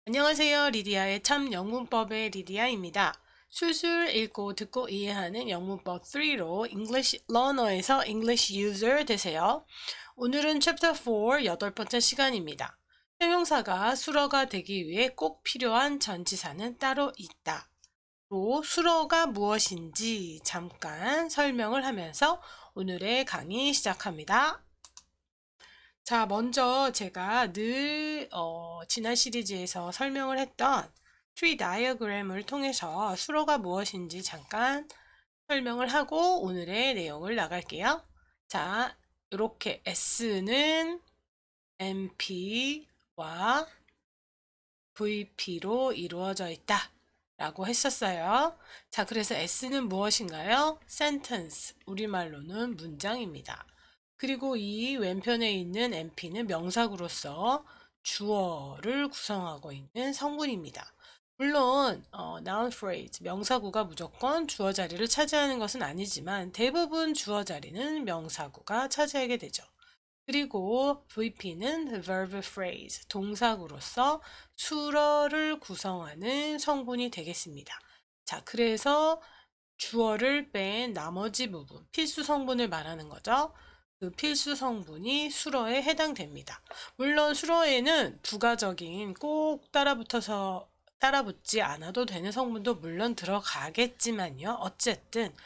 안녕하세요. 리디아의 참 영문법의 리디아입니다. 술술 읽고 듣고 이해하는 영문법 3로 English Learner에서 English User 되세요. 오늘은 Chapter 4 여덟 번째 시간입니다. 형용사가 수어가 되기 위해 꼭 필요한 전치사는 따로 있다. 로 수어가 무엇인지 잠깐 설명을 하면서 오늘의 강의 시작합니다. 자, 먼저 제가 늘 지난 시리즈에서 설명을 했던 트리 다이어그램을 통해서 수로가 무엇인지 잠깐 설명을 하고 오늘의 내용을 나갈게요. 자, 이렇게 S는 MP와 VP로 이루어져 있다 라고 했었어요. 자, 그래서 S는 무엇인가요? sentence, 우리말로는 문장입니다. 그리고 이 왼편에 있는 MP는 명사구로서 주어를 구성하고 있는 성분입니다. 물론 noun phrase, 명사구가 무조건 주어 자리를 차지하는 것은 아니지만 대부분 주어 자리는 명사구가 차지하게 되죠. 그리고 VP는 verb phrase, 동사구로서 수어를 구성하는 성분이 되겠습니다. 자, 그래서 주어를 뺀 나머지 부분, 필수 성분을 말하는 거죠. 그 필수 성분이 수어에 해당됩니다. 물론 수어에는 부가적인 꼭 따라붙지 않아도 되는 성분도 물론 들어가겠지만요. 어쨌든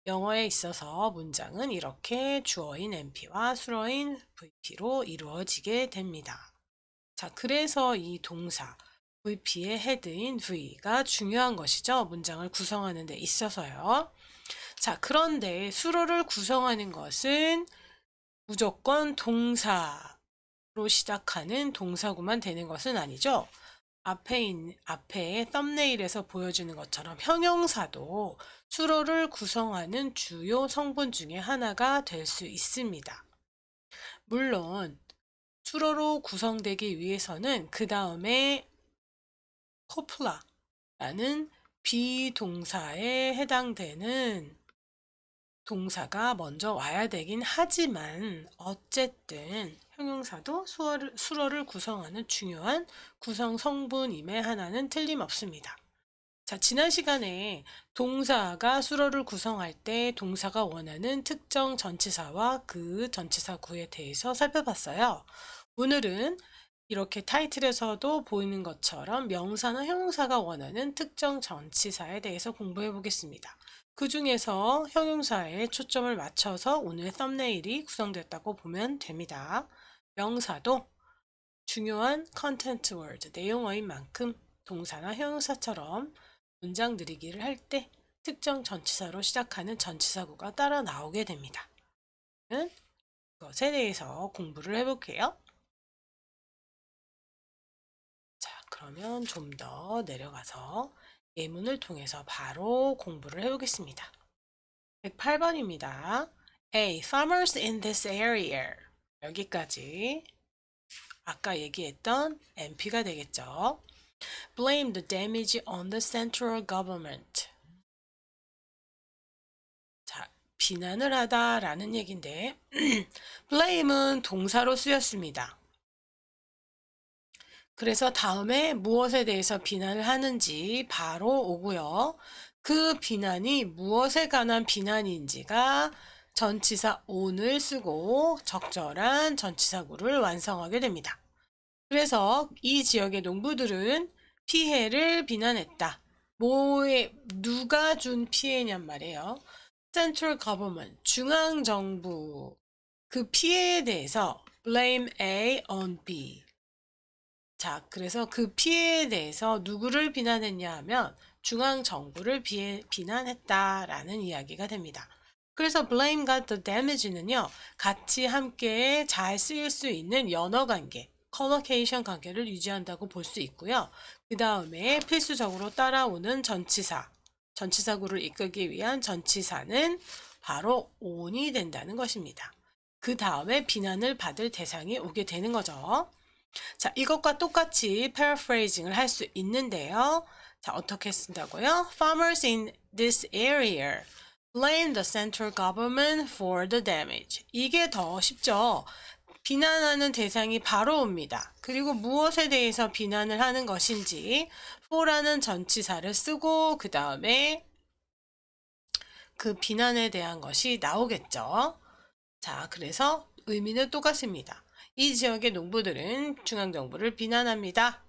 영어에 있어서 문장은 이렇게 주어인 MP와 수어인 VP로 이루어지게 됩니다. 자, 그래서 이 동사 VP의 헤드인 V가 중요한 것이죠. 문장을 구성하는 데 있어서요. 자, 그런데 수어를 구성하는 것은 무조건 동사로 시작하는 동사구만 되는 것은 아니죠. 앞에 썸네일에서 보여주는 것처럼 형용사도 수어를 구성하는 주요 성분 중에 하나가 될 수 있습니다. 물론 수어로 구성되기 위해서는 그 다음에 copla라는 비동사에 해당되는 동사가 먼저 와야 되긴 하지만 어쨌든 형용사도 수어를 구성하는 중요한 구성 성분임에 하나는 틀림없습니다. 자, 지난 시간에 동사가 수어를 구성할 때 동사가 원하는 특정 전치사와 그 전치사구에 대해서 살펴봤어요. 오늘은 이렇게 타이틀에서도 보이는 것처럼 명사나 형용사가 원하는 특정 전치사에 대해서 공부해 보겠습니다. 그 중에서 형용사에 초점을 맞춰서 오늘 썸네일이 구성됐다고 보면 됩니다. 명사도 중요한 컨텐트 월드, 내용어인 만큼 동사나 형용사처럼 문장 늘리기를 할 때 특정 전치사로 시작하는 전치사구가 따라 나오게 됩니다. 그것에 대해서 공부를 해볼게요. 자, 그러면 좀 더 내려가서 예문을 통해서 바로 공부를 해보겠습니다. 108번입니다. A. Farmers in this area. 여기까지 아까 얘기했던 MP가 되겠죠. Blame the damage on the central government. 자, 비난을 하다라는 얘기인데 blame은 동사로 쓰였습니다. 그래서 다음에 무엇에 대해서 비난을 하는지 바로 오고요. 그 비난이 무엇에 관한 비난인지가 전치사 on을 쓰고 적절한 전치사구를 완성하게 됩니다. 그래서 이 지역의 농부들은 피해를 비난했다. 누가 준 피해냔 말이에요. Central Government, 중앙정부. 그 피해에 대해서 blame A on B. 자, 그래서 그 피해에 대해서 누구를 비난했냐 하면 중앙정부를 비난했다라는 이야기가 됩니다. 그래서 blame과 the damage는요, 같이 함께 잘 쓰일 수 있는 연어관계, collocation 관계를 유지한다고 볼 수 있고요. 그 다음에 필수적으로 따라오는 전치사구를 이끌기 위한 전치사는 바로 on이 된다는 것입니다. 그 다음에 비난을 받을 대상이 오게 되는 거죠. 자, 이것과 똑같이 paraphrasing을 할 수 있는데요. 자, 어떻게 쓴다고요? Farmers in this area blame the central government for the damage. 이게 더 쉽죠. 비난하는 대상이 바로 옵니다. 그리고 무엇에 대해서 비난을 하는 것인지 for라는 전치사를 쓰고 그 다음에 그 비난에 대한 것이 나오겠죠. 자, 그래서 의미는 똑같습니다. 이 지역의 농부들은 중앙정부를 비난합니다.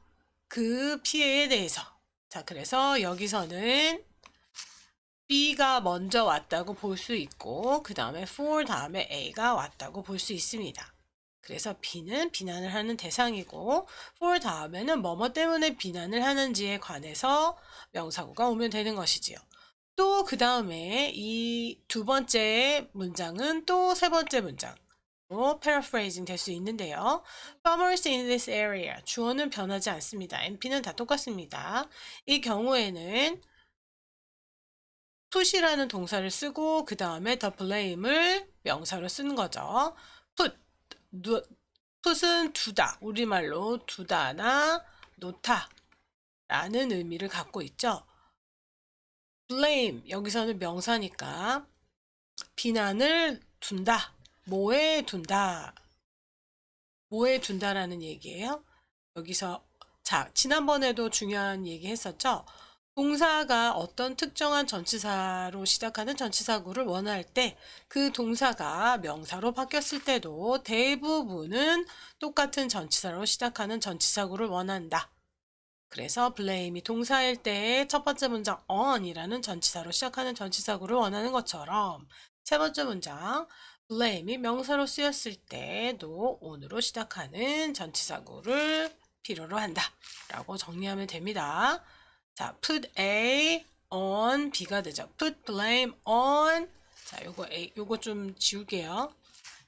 그 피해에 대해서. 자, 그래서 여기서는 B가 먼저 왔다고 볼 수 있고 그 다음에 for 다음에 A가 왔다고 볼 수 있습니다. 그래서 B는 비난을 하는 대상이고 for 다음에는 뭐뭐 때문에 비난을 하는지에 관해서 명사구가 오면 되는 것이지요. 또 그 다음에 이 두 번째 문장은 또 세 번째 문장으로 paraphrasing 될 수 있는데요. Farmers in this area. 주어는 변하지 않습니다. NP는 다 똑같습니다. 이 경우에는 put이라는 동사를 쓰고 그 다음에 the blame을 명사로 쓰는 거죠. put은 두다, 우리말로 두다나 놓다 라는 의미를 갖고 있죠. blame, 여기서는 명사니까 비난을 둔다, 뭐에 둔다, 뭐에 둔다라는 얘기예요. 여기서 자, 지난번에도 중요한 얘기 했었죠. 동사가 어떤 특정한 전치사로 시작하는 전치사구를 원할 때 그 동사가 명사로 바뀌었을 때도 대부분은 똑같은 전치사로 시작하는 전치사구를 원한다. 그래서 blame이 동사일 때 첫 번째 문장 on이라는 전치사로 시작하는 전치사구를 원하는 것처럼 세 번째 문장 blame이 명사로 쓰였을 때도 on으로 시작하는 전치사구를 필요로 한다 라고 정리하면 됩니다. 자, put A on B가 되죠. put blame on. 자, 요거 좀 지울게요.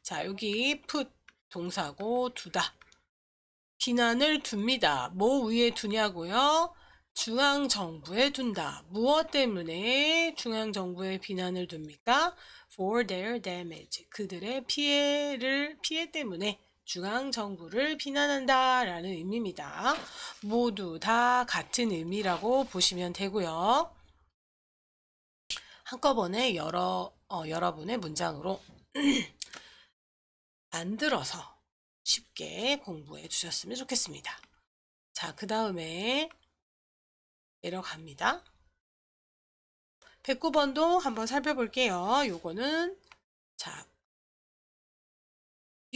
자, 여기 put 동사고 두다. 비난을 둡니다. 뭐 위에 두냐고요? 중앙정부에 둔다. 무엇 때문에 중앙정부에 비난을 둡니까? For their damage. 그들의 피해 때문에 중앙정부를 비난한다 라는 의미입니다. 모두 다 같은 의미라고 보시면 되고요. 한꺼번에 여러분의 문장으로 만들어서 쉽게 공부해 주셨으면 좋겠습니다. 자, 그 다음에 내려갑니다. 109번도 한번 살펴볼게요. 요거는 자,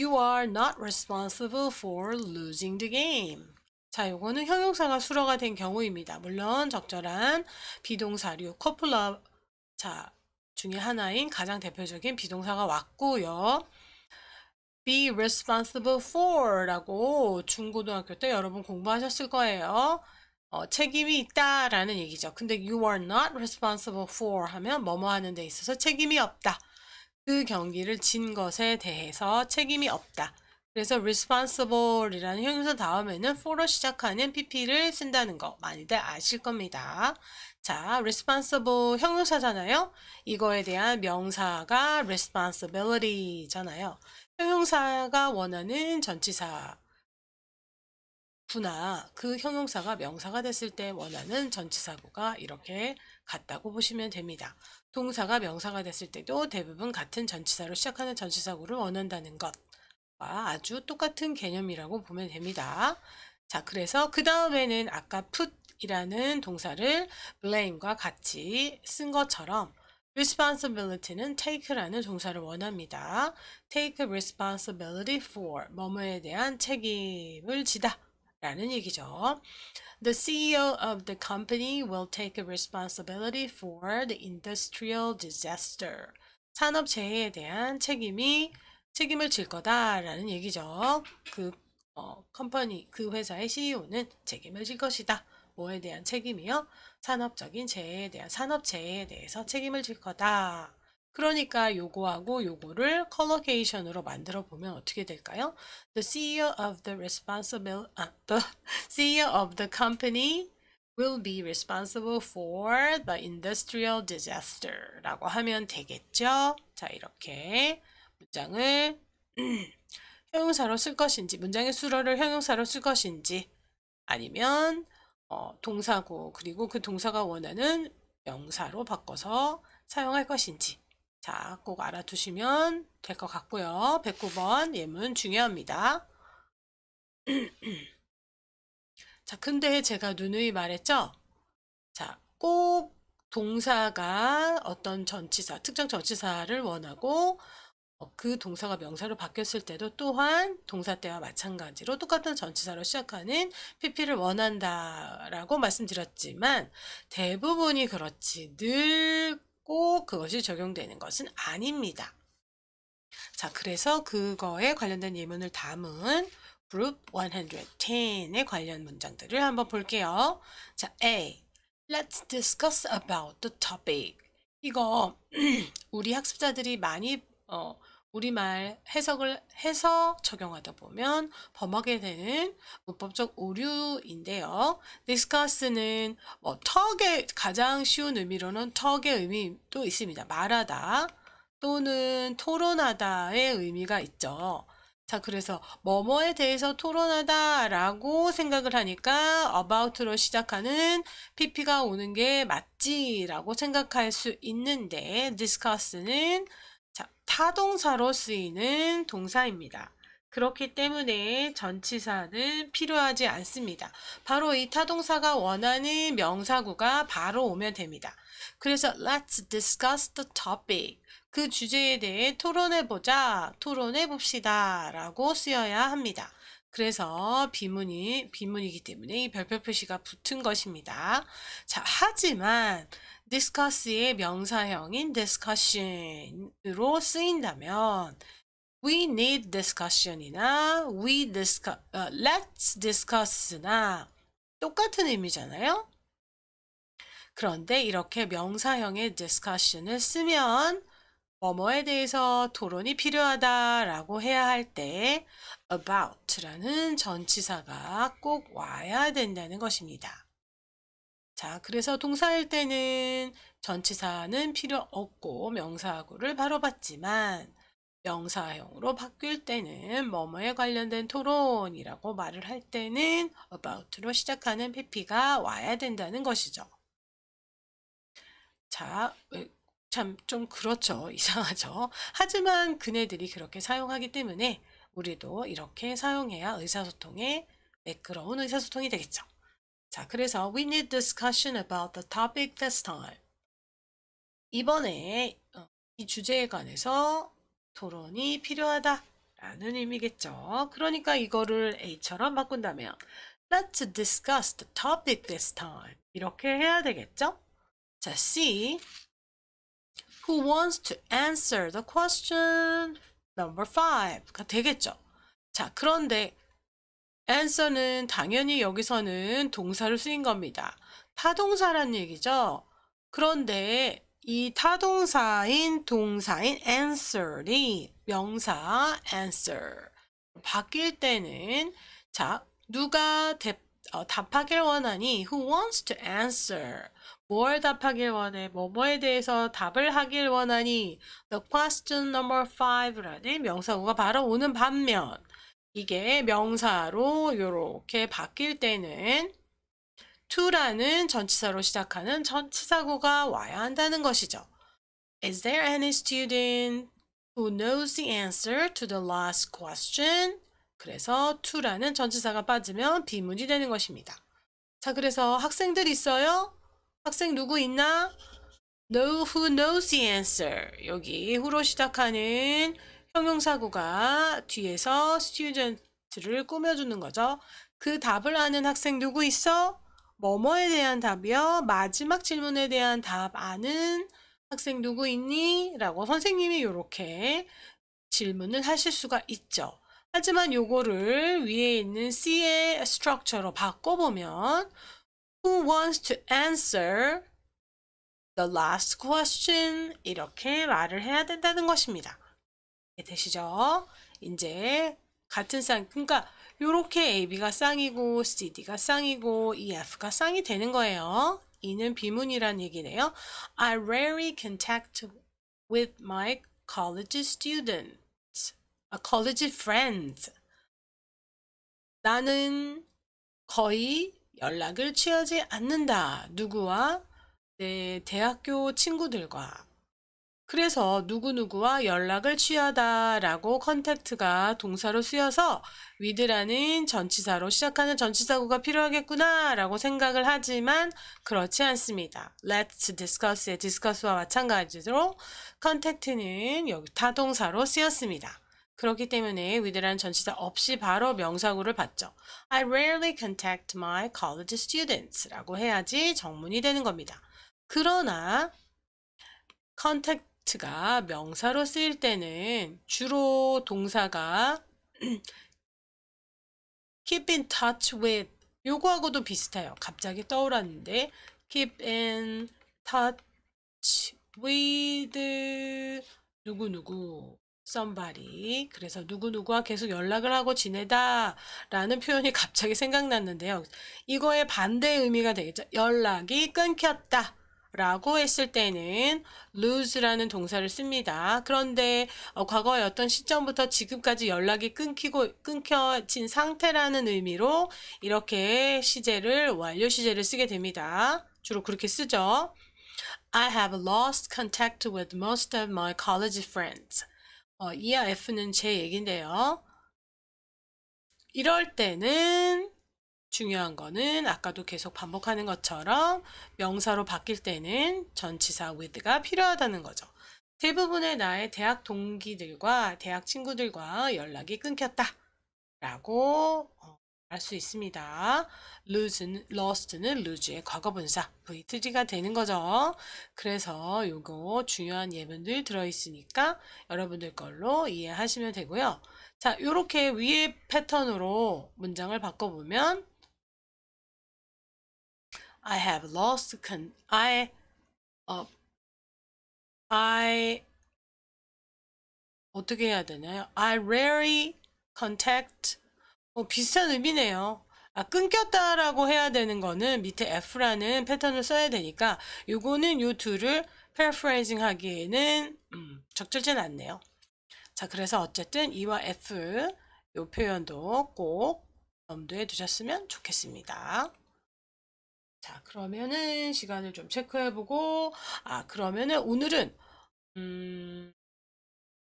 You are not responsible for losing the game. 자, 요거는 형용사가 수로가 된 경우입니다. 물론 적절한 비동사류, 커플러 자 중에 하나인 가장 대표적인 비동사가 왔고요. Be responsible for 라고 중고등학교 때 여러분 공부하셨을 거예요. 책임이 있다라는 얘기죠. 근데 you are not responsible for 하면 뭐뭐 하는 데 있어서 책임이 없다. 그 경기를 진 것에 대해서 책임이 없다. 그래서 responsible이라는 형용사 다음에는 for로 시작하는 pp를 쓴다는 거 많이들 아실 겁니다. 자, responsible 형용사잖아요. 이거에 대한 명사가 responsibility잖아요. 형용사가 원하는 전치사 구나 그 형용사가 명사가 됐을 때 원하는 전치사구가 이렇게 같다고 보시면 됩니다. 동사가 명사가 됐을 때도 대부분 같은 전치사로 시작하는 전치사구를 원한다는 것과 아주 똑같은 개념이라고 보면 됩니다. 자, 그래서 그 다음에는 아까 put이라는 동사를 blame과 같이 쓴 것처럼 responsibility는 take라는 동사를 원합니다. take responsibility for 뭐뭐에 대한 책임을 지다 라는 얘기죠. The CEO of the company will take responsibility for the industrial disaster. 산업재해에 대한 책임을 질 거다라는 얘기죠. 컴퍼니, 그 회사의 CEO는 책임을 질 것이다. 뭐에 대한 책임이요? 산업재해에 대해서 책임을 질 거다. 그러니까 요거하고 요거를 컬로케이션으로 만들어 보면 어떻게 될까요? The CEO of the CEO of the company will be responsible for the industrial disaster 라고 하면 되겠죠? 자, 이렇게 문장을 형용사로 쓸 것인지, 문장의 수로를 형용사로 쓸 것인지, 아니면 동사고, 그리고 그 동사가 원하는 명사로 바꿔서 사용할 것인지 자, 꼭 알아두시면 될 것 같고요. 109번 예문 중요합니다. 자, 근데 제가 누누이 말했죠? 자, 꼭 동사가 어떤 전치사, 특정 전치사를 원하고 그 동사가 명사로 바뀌었을 때도 또한 동사 때와 마찬가지로 똑같은 전치사로 시작하는 PP를 원한다라고 말씀드렸지만 대부분이 그렇지 늘 꼭 그것이 적용되는 것은 아닙니다. 자, 그래서 그거에 관련된 예문을 담은 Group 110에 관련 문장들을 한번 볼게요. 자, A. Let's discuss about the topic. 이거 우리 학습자들이 많이 우리말 해석을 해서 적용하다 보면 범하게 되는 문법적 오류인데요. discuss는 턱의 가장 쉬운 의미로는 턱의 의미도 있습니다. 말하다 또는 토론하다의 의미가 있죠. 자, 그래서 뭐뭐에 대해서 토론하다라고 생각을 하니까 about로 시작하는 pp가 오는 게 맞지라고 생각할 수 있는데 discuss는 자, 타동사로 쓰이는 동사입니다. 그렇기 때문에 전치사는 필요하지 않습니다. 바로 이 타동사가 원하는 명사구가 바로 오면 됩니다. 그래서 let's discuss the topic. 그 주제에 대해 토론해보자, 토론해봅시다 라고 쓰여야 합니다. 그래서 비문이기 때문에 이 별표 표시가 붙은 것입니다. 자, 하지만 discuss의 명사형인 discussion으로 쓰인다면 we need discussion이나 let's discuss나 똑같은 의미잖아요. 그런데 이렇게 명사형의 discussion을 쓰면 뭐뭐에 대해서 토론이 필요하다라고 해야 할 때 about라는 전치사가 꼭 와야 된다는 것입니다. 자, 그래서 동사일 때는 전치사는 필요 없고 명사구를 바로 받지만 명사형으로 바뀔 때는 뭐뭐에 관련된 토론이라고 말을 할 때는 about로 시작하는 pp가 와야 된다는 것이죠. 자, 참 좀 그렇죠. 이상하죠. 하지만 그네들이 그렇게 사용하기 때문에 우리도 이렇게 사용해야 의사소통에 매끄러운 의사소통이 되겠죠. 자, 그래서 we need discussion about the topic this time. 이번에 이 주제에 관해서 토론이 필요하다라는 의미겠죠. 그러니까 이거를 A처럼 바꾼다면 let's discuss the topic this time. 이렇게 해야 되겠죠? 자, C. Who wants to answer the question number 5가 되겠죠. 자, 그런데 answer는 당연히 여기서는 동사로 쓰인 겁니다. 타동사란 얘기죠. 그런데 이 타동사인 동사인 answer이 명사 answer 바뀔 때는 자, 누가 답하길 원하니? Who wants to answer? 뭘 답하길 원해? 뭐뭐에 대해서 답을 하길 원하니? The question number 5라는 명사구가 바로 오는 반면 이게 명사로 이렇게 바뀔 때는 to라는 전치사로 시작하는 전치사구가 와야 한다는 것이죠. Is there any student who knows the answer to the last question? 그래서 to라는 전치사가 빠지면 비문이 되는 것입니다. 자, 그래서 학생들 있어요? 학생 누구 있나? Know who knows the answer. 여기 who로 시작하는 형용사구가 뒤에서 student를 꾸며주는 거죠. 그 답을 아는 학생 누구 있어? 뭐뭐에 대한 답이요? 마지막 질문에 대한 답 아는 학생 누구 있니? 라고 선생님이 이렇게 질문을 하실 수가 있죠. 하지만 요거를 위에 있는 C의 스트럭처로 바꿔보면 Who wants to answer the last question? 이렇게 말을 해야 된다는 것입니다. 되시죠? 이제 같은 쌍, 그러니까 요렇게 AB가 쌍이고 CD가 쌍이고 EF가 쌍이 되는 거예요. 이는 비문이란 얘기네요. I rarely contact with my college students, college friends. 나는 거의 연락을 취하지 않는다. 누구와? 내 대학교 친구들과. 그래서 누구누구와 연락을 취하다라고 컨택트가 동사로 쓰여서 with라는 전치사로 시작하는 전치사구가 필요하겠구나라고 생각을 하지만 그렇지 않습니다. Let's discuss의 discuss와 마찬가지로 contact는 여기 타동사로 쓰였습니다. 그렇기 때문에 with라는 전치사 없이 바로 명사구를 받죠. I rarely contact my college students 라고 해야지 정문이 되는 겁니다. 그러나 contact가 명사로 쓰일 때는 주로 동사가 keep in touch with 요거하고도 비슷해요. 갑자기 떠올랐는데 keep in touch with 누구누구 somebody 그래서 누구누구와 계속 연락을 하고 지내다 라는 표현이 갑자기 생각났는데요. 이거의 반대 의미가 되겠죠. 연락이 끊겼다 라고 했을 때는 lose라는 동사를 씁니다. 그런데 과거의 어떤 시점부터 지금까지 연락이 끊겨진 상태라는 의미로 이렇게 시제를 완료 시제를 쓰게 됩니다. 주로 그렇게 쓰죠. I have lost contact with most of my college friends. 이와 F는 제 얘긴데요. 이럴 때는 중요한 거는 아까도 계속 반복하는 것처럼 명사로 바뀔 때는 전치사 with가 필요하다는 거죠. 대부분의 나의 대학 동기들과 대학 친구들과 연락이 끊겼다 라고 알 수 있습니다. lost는 lose의 과거분사 V3가 되는 거죠. 그래서 요거 중요한 예문들 들어있으니까 여러분들 걸로 이해하시면 되고요. 자, 요렇게 위의 패턴으로 문장을 바꿔보면 I have lost I 어떻게 해야 되나요? I rarely contact 비슷한 의미네요. 끊겼다라고 해야 되는 거는 밑에 F라는 패턴을 써야 되니까 요거는 요 둘을 paraphrasing 하기에는 적절치는 않네요. 자, 그래서 어쨌든 E와 F 요 표현도 꼭 염두에 두셨으면 좋겠습니다. 자, 그러면은 시간을 좀 체크해보고 그러면은 오늘은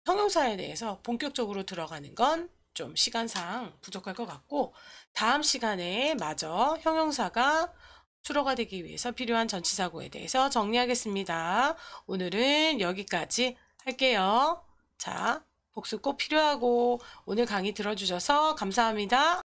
형용사에 대해서 본격적으로 들어가는 건 좀 시간상 부족할 것 같고 다음 시간에 마저 형용사가 수로가 되기 위해서 필요한 전치사구에 대해서 정리하겠습니다. 오늘은 여기까지 할게요. 자, 복습 꼭 필요하고 오늘 강의 들어주셔서 감사합니다.